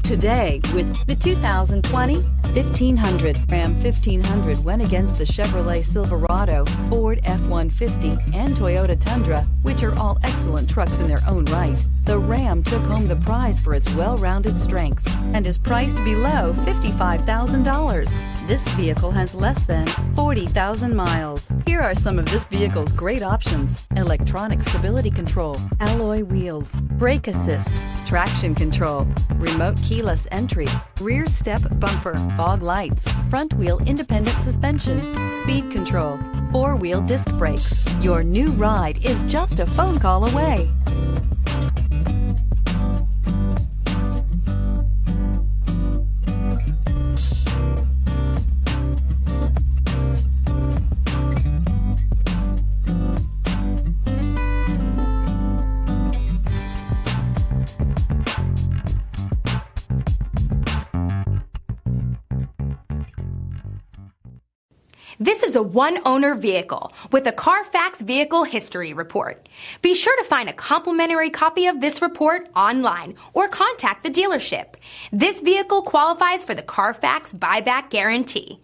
today with the 2020 1500. Ram 1500 went against the Chevrolet Silverado, Ford F-150, and Toyota Tundra, which are all excellent trucks in their own right. The Ram took home the prize for its well-rounded strengths and is priced below $55,000. This vehicle has less than 40,000 miles. Here are some of this vehicle's great options: electronic stability control, alloy wheels, brake assist, traction control, remote keyless entry, rear step bumper, fog lights, front wheel independent suspension, speed control, four-wheel disc brakes. Your new ride is just a phone call away. This is a one-owner vehicle with a Carfax Vehicle History Report. Be sure to find a complimentary copy of this report online or contact the dealership. This vehicle qualifies for the Carfax Buyback Guarantee.